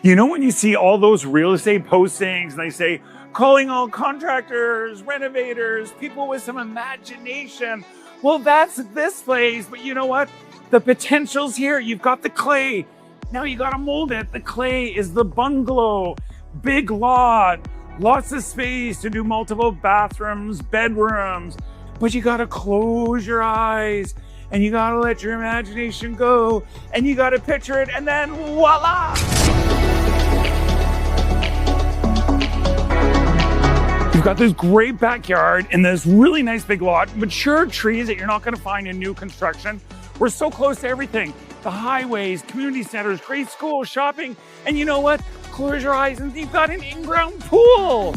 You know, when you see all those real estate postings and they say, calling all contractors, renovators, people with some imagination. Well, that's this place. But you know what? The potential's here. You've got the clay. Now you got to mold it. The clay is the bungalow, big lot, lots of space to do multiple bathrooms, bedrooms. But you got to close your eyes and you got to let your imagination go and you got to picture it and then voila! You've got this great backyard in this really nice big lot, mature trees that you're not going to find in new construction. We're so close to everything. The highways, community centers, great schools, shopping. And you know what? Close your eyes and you've got an in-ground pool.